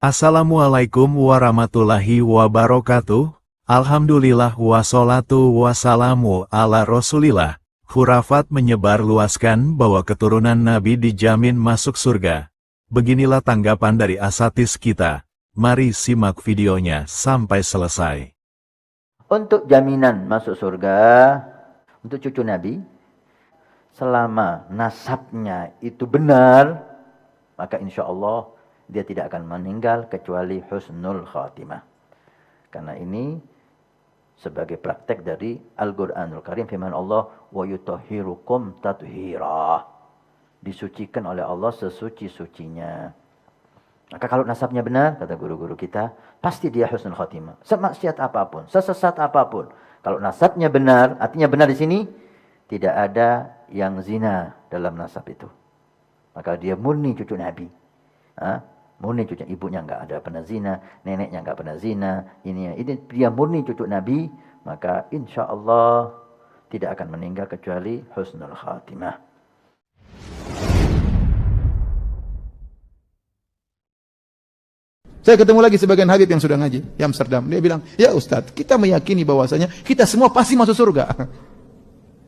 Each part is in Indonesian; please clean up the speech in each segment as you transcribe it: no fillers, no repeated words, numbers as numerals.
Assalamualaikum warahmatullahi wabarakatuh. Alhamdulillah wassalatu wassalamu ala rasulillah. Khurafat menyebar luaskan bahwa keturunan Nabi dijamin masuk surga. Beginilah tanggapan dari asatis kita. Mari simak videonya sampai selesai. Untuk jaminan masuk surga, untuk cucu Nabi, selama nasabnya itu benar, maka insya Allah dia tidak akan meninggal kecuali husnul khatimah. Karena ini sebagai praktek dari Al-Quranul Karim, firman Allah, wa yutahhirukum tathira. Disucikan oleh Allah sesuci-sucinya. Maka kalau nasabnya benar, kata guru-guru kita, pasti dia husnul khatimah. Semaksiat apapun, sesesat apapun. Kalau nasabnya benar, artinya benar di sini, tidak ada yang zina dalam nasab itu. Maka dia murni cucu Nabi. Murni cucu, ibunya enggak ada pernah zina, neneknya enggak pernah zina, ini dia murni cucu Nabi, maka insya Allah tidak akan meninggal kecuali husnul khatimah. Saya ketemu lagi sebagian Habib yang sudah ngaji di Amsterdam. Dia bilang, ya Ustadz, kita meyakini bahwasanya kita semua pasti masuk surga.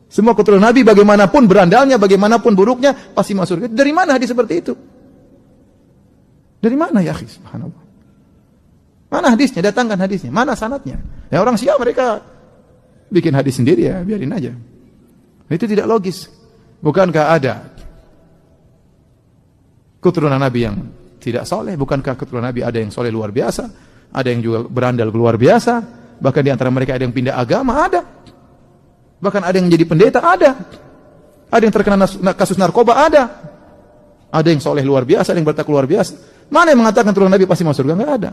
Semua keturunan Nabi bagaimanapun berandalnya, bagaimanapun buruknya, pasti masuk surga. Dari mana hadis seperti itu? Dari mana ya akhi? Subhanallah. Mana hadisnya? Datangkan hadisnya. Mana sanadnya? Ya orang Syiah mereka bikin hadis sendiri, ya biarin aja. Itu tidak logis. Bukankah ada keturunan Nabi yang tidak soleh? Bukankah keturunan Nabi ada yang soleh luar biasa? Ada yang juga berandal luar biasa? Bahkan di antara mereka ada yang pindah agama? Ada. Bahkan ada yang menjadi pendeta? Ada. Ada yang terkena kasus narkoba? Ada. Ada yang soleh luar biasa, ada yang bertakwa luar biasa. Mana yang mengatakan keturunan Nabi pasti masuk surga? Enggak ada.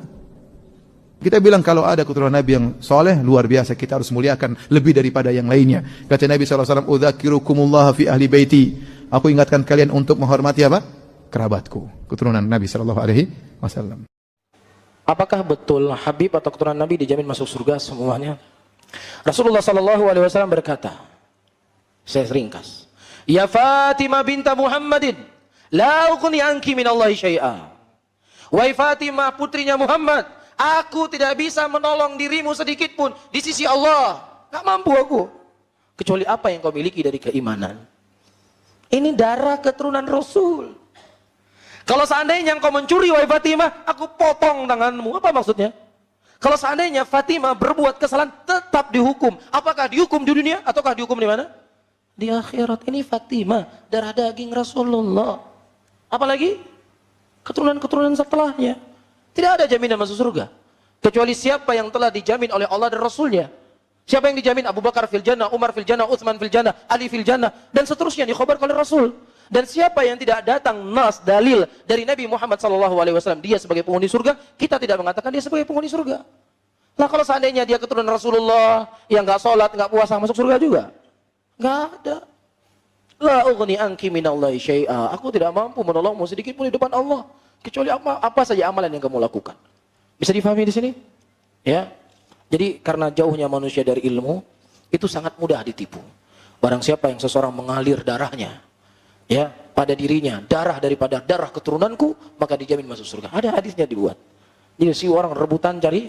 Kita bilang kalau ada keturunan Nabi yang soleh luar biasa, kita harus muliakan lebih daripada yang lainnya. Kata Nabi SAW, "Udzakirukumullah fi ahli baiti." Aku ingatkan kalian untuk menghormati apa? Kerabatku. Keturunan Nabi SAW. Apakah betul Habib atau keturunan Nabi dijamin masuk surga semuanya? Rasulullah SAW berkata, saya ringkas, "Ya Fatimah binta Muhammadin, la ughni anki minallahi syai'a." Wahai Fatimah putrinya Muhammad, aku tidak bisa menolong dirimu sedikit pun di sisi Allah. Gak mampu aku. Kecuali apa yang kau miliki dari keimanan. Ini darah keturunan Rasul. Kalau seandainya kau mencuri wahai Fatimah, aku potong tanganmu. Apa maksudnya? Kalau seandainya Fatimah berbuat kesalahan, tetap dihukum. Apakah dihukum di dunia ataukah dihukum di mana? Di akhirat. Ini Fatimah, darah daging Rasulullah. Apalagi keturunan-keturunan setelahnya. Tidak ada jaminan masuk surga kecuali siapa yang telah dijamin oleh Allah dan Rasulnya. Siapa yang dijamin? Abu Bakar fil jannah, Umar fil jannah, Utsman fil jannah, Ali fil jannah, dan seterusnya dikhabarkan oleh Rasul. Dan siapa yang tidak datang nas dalil dari Nabi Muhammad SAW, dia sebagai penghuni surga, kita tidak mengatakan dia sebagai penghuni surga. Nah kalau seandainya dia keturunan Rasulullah yang enggak sholat, enggak puasa, masuk surga juga? Enggak ada. La ughni anki minallahi syai'a. Aku tidak mampu menolongmu sedikit pun di depan Allah kecuali apa saja amalan yang kamu lakukan. Bisa difahami di sini? Ya. Jadi karena jauhnya manusia dari ilmu, itu sangat mudah ditipu. Barang siapa yang seseorang mengalir darahnya, ya, pada dirinya, darah daripada darah keturunanku, maka dijamin masuk surga. Ada hadisnya dibuat. Jadi si orang rebutan cari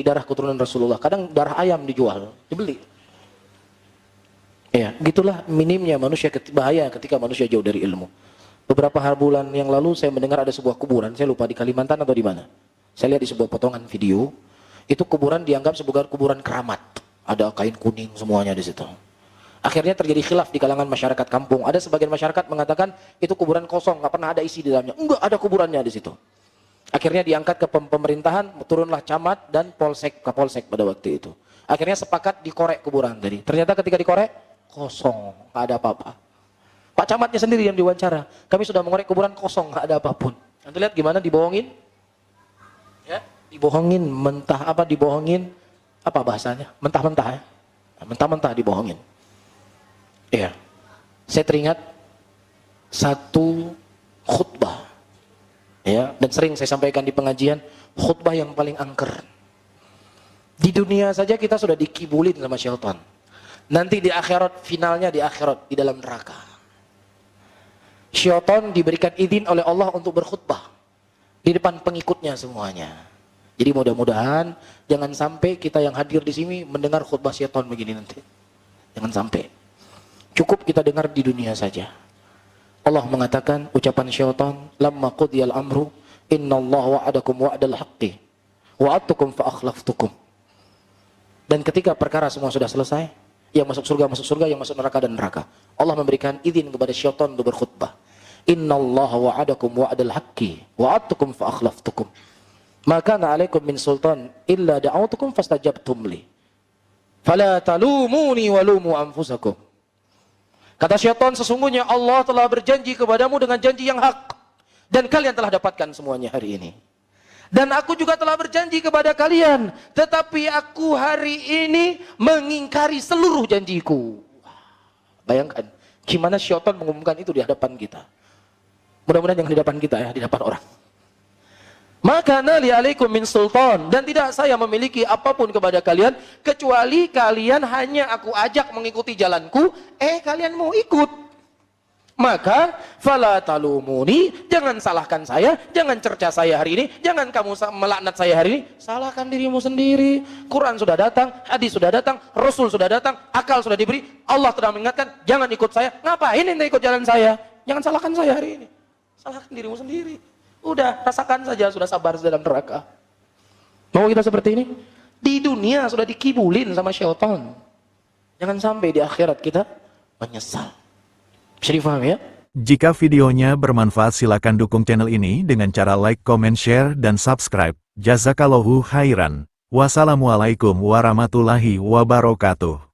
darah keturunan Rasulullah. Kadang darah ayam dijual, dibeli. Ya, gitulah minimnya manusia bahaya ketika manusia jauh dari ilmu. Beberapa bulan yang lalu saya mendengar ada sebuah kuburan, saya lupa di Kalimantan atau di mana. Saya lihat di sebuah potongan video, itu kuburan dianggap sebagai kuburan keramat. Ada kain kuning semuanya di situ. Akhirnya terjadi khilaf di kalangan masyarakat kampung. Ada sebagian masyarakat mengatakan itu kuburan kosong, nggak pernah ada isi di dalamnya. Enggak, ada kuburannya di situ. Akhirnya diangkat ke pemerintahan, turunlah camat dan kapolsek pada waktu itu. Akhirnya sepakat dikorek kuburan tadi. Ternyata ketika dikorek, kosong, nggak ada apa-apa. Pak camatnya sendiri yang diwawancara. Kami sudah mengorek kuburan kosong, nggak ada apapun. Anda lihat gimana dibohongin? Ya, dibohongin, dibohongin, apa bahasanya? Mentah-mentah ya. Mentah-mentah dibohongin. Iya. Saya teringat satu khutbah. Ya, dan sering saya sampaikan di pengajian, khutbah yang paling angker. Di dunia saja kita sudah dikibulin sama syaitan. Nanti di akhirat, finalnya di akhirat, di dalam neraka. Syaitan diberikan izin oleh Allah untuk berkhutbah. di depan pengikutnya semuanya. Jadi mudah-mudahan jangan sampai kita yang hadir di sini mendengar khutbah syaitan begini nanti. Jangan sampai. Cukup kita dengar di dunia saja. Allah mengatakan ucapan syaitan, lamma qudiyal amru innallaha wa'adakum wa'dal haqqi wa'adtukum fa akhlaftukum. Dan ketika perkara semua sudah selesai, yang masuk surga, yang masuk neraka dan neraka, Allah memberikan izin kepada syaitan untuk berkhutbah. Innallaha wa'adakum wa'dal haqqi wa'adtukum fa akhlaftukum. Maka kana 'alaikum min sultan illa da'autukum fastajabtum li. Fala talumuni walumu anfusakum. Kata syaitan, sesungguhnya Allah telah berjanji kepadamu dengan janji yang hak, dan kalian telah dapatkan semuanya hari ini. Dan aku juga telah berjanji kepada kalian, tetapi aku hari ini mengingkari seluruh janjiku. Bayangkan, gimana syaitan mengumumkan itu di hadapan kita. Mudah-mudahan jangan di depan kita ya, di depan orang. Maka nali alaikum min sultan, dan tidak saya memiliki apapun kepada kalian, kecuali kalian hanya aku ajak mengikuti jalanku, kalian mau ikut. Maka fala talumuni, jangan salahkan saya, jangan cerca saya hari ini, jangan kamu melaknat saya hari ini, salahkan dirimu sendiri. Quran sudah datang, hadis sudah datang, Rasul sudah datang, akal sudah diberi, Allah telah mengingatkan, jangan ikut saya. Ngapain ente ikut jalan saya? Jangan salahkan saya hari ini, salahkan dirimu sendiri. Udah, rasakan saja, sudah sabar dalam neraka. Mau kita seperti ini? Di dunia sudah dikibulin sama syaitan. Jangan sampai di akhirat kita menyesal. Bisa difahami ya? Jika videonya bermanfaat silakan dukung channel ini dengan cara like, comment, share, dan subscribe. Jazakallahu khairan. Wassalamualaikum warahmatullahi wabarakatuh.